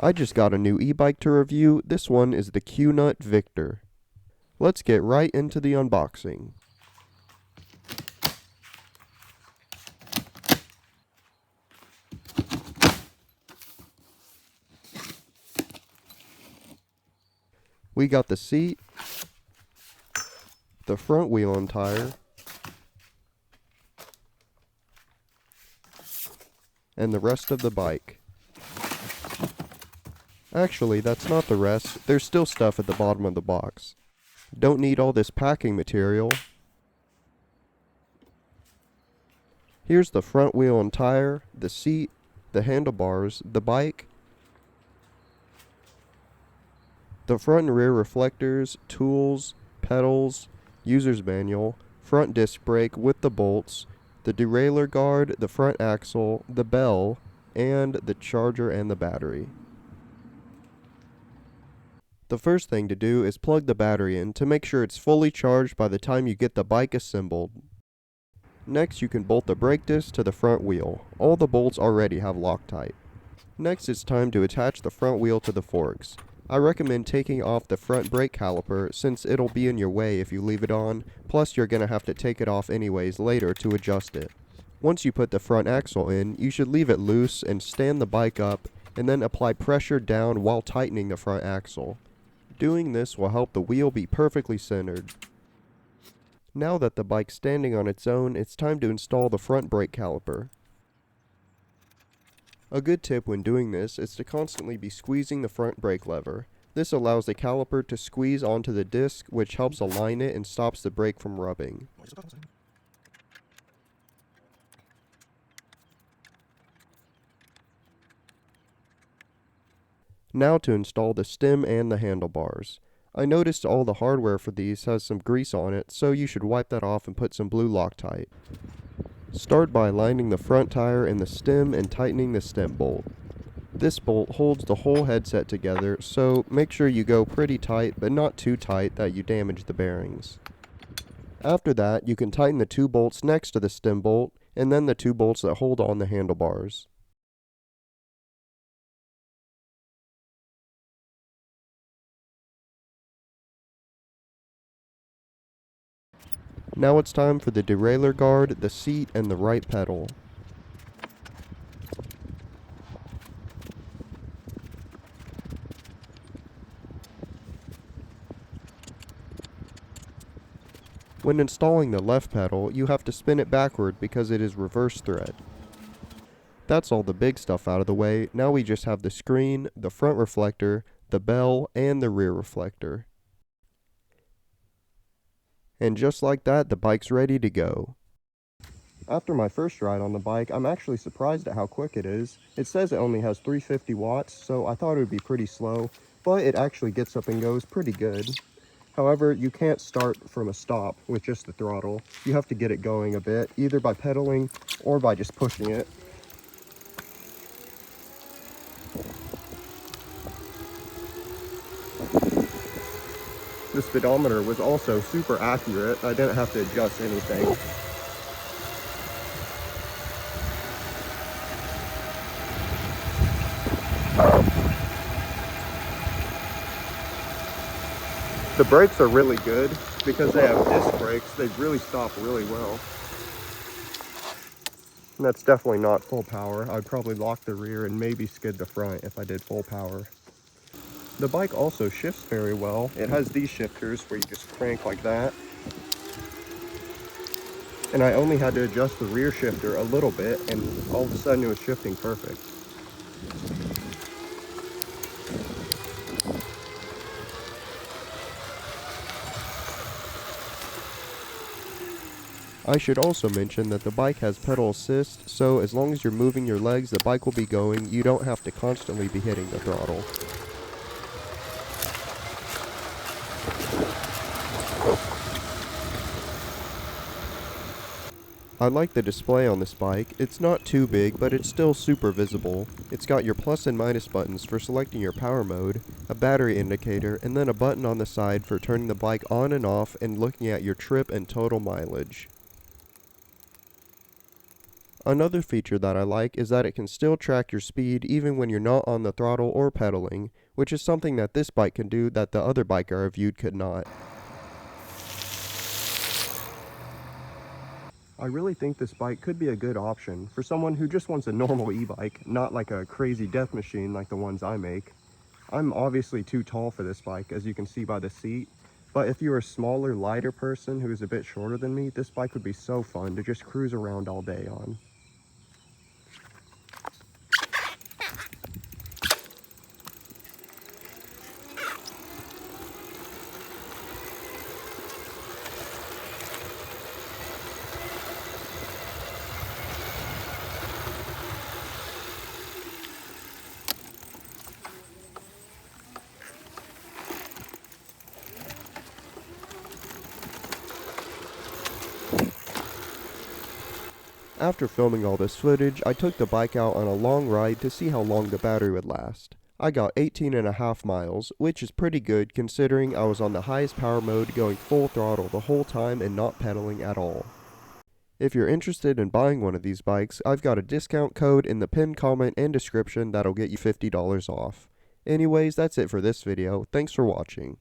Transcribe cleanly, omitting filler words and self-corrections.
I just got a new e-bike to review. This one is the Qnut Victor. Let's get right into the unboxing. We got the seat, the front wheel and tire, and the rest of the bike. Actually, that's not the rest. There's still stuff at the bottom of the box. Don't need all this packing material. Here's the front wheel and tire, the seat, the handlebars, the bike, the front and rear reflectors, tools, pedals, user's manual, front disc brake with the bolts, the derailleur guard, the front axle, the bell, and the charger and the battery. The first thing to do is plug the battery in to make sure it's fully charged by the time you get the bike assembled. Next, you can bolt the brake disc to the front wheel. All the bolts already have Loctite. Next, it's time to attach the front wheel to the forks. I recommend taking off the front brake caliper since it'll be in your way if you leave it on, plus you're going to have to take it off anyways later to adjust it. Once you put the front axle in, you should leave it loose and stand the bike up and then apply pressure down while tightening the front axle. Doing this will help the wheel be perfectly centered. Now that the bike's standing on its own, it's time to install the front brake caliper. A good tip when doing this is to constantly be squeezing the front brake lever. This allows the caliper to squeeze onto the disc, which helps align it and stops the brake from rubbing. Now to install the stem and the handlebars. I noticed all the hardware for these has some grease on it, so you should wipe that off and put some blue Loctite. Start by aligning the front tire and the stem and tightening the stem bolt. This bolt holds the whole headset together, so make sure you go pretty tight but not too tight that you damage the bearings. After that, you can tighten the two bolts next to the stem bolt and then the two bolts that hold on the handlebars. Now it's time for the derailleur guard, the seat, and the right pedal. When installing the left pedal, you have to spin it backward because it is reverse thread. That's all the big stuff out of the way. Now we just have the screen, the front reflector, the bell, and the rear reflector. And just like that, the bike's ready to go. After my first ride on the bike, I'm actually surprised at how quick it is. It says it only has 350 watts, so I thought it would be pretty slow, but it actually gets up and goes pretty good. However, you can't start from a stop with just the throttle. You have to get it going a bit, either by pedaling or by just pushing it. The speedometer was also super accurate. I didn't have to adjust anything. The brakes are really good because they have disc brakes. They really stop really well. And that's definitely not full power. I'd probably lock the rear and maybe skid the front if I did full power. The bike also shifts very well. It has these shifters where you just crank like that. And I only had to adjust the rear shifter a little bit and all of a sudden it was shifting perfect. I should also mention that the bike has pedal assist, so as long as you're moving your legs, the bike will be going. You don't have to constantly be hitting the throttle. I like the display on this bike. It's not too big, but it's still super visible. It's got your plus and minus buttons for selecting your power mode, a battery indicator, and then a button on the side for turning the bike on and off and looking at your trip and total mileage. Another feature that I like is that it can still track your speed even when you're not on the throttle or pedaling, which is something that this bike can do that the other bike I reviewed could not. I really think this bike could be a good option for someone who just wants a normal e-bike, not like a crazy death machine like the ones I make. I'm obviously too tall for this bike, as you can see by the seat, but if you're a smaller, lighter person who is a bit shorter than me, this bike would be so fun to just cruise around all day on. After filming all this footage, I took the bike out on a long ride to see how long the battery would last. I got 18.5 miles, which is pretty good considering I was on the highest power mode going full throttle the whole time and not pedaling at all. If you're interested in buying one of these bikes, I've got a discount code in the pinned comment and description that'll get you $50 off. Anyways, that's it for this video. Thanks for watching.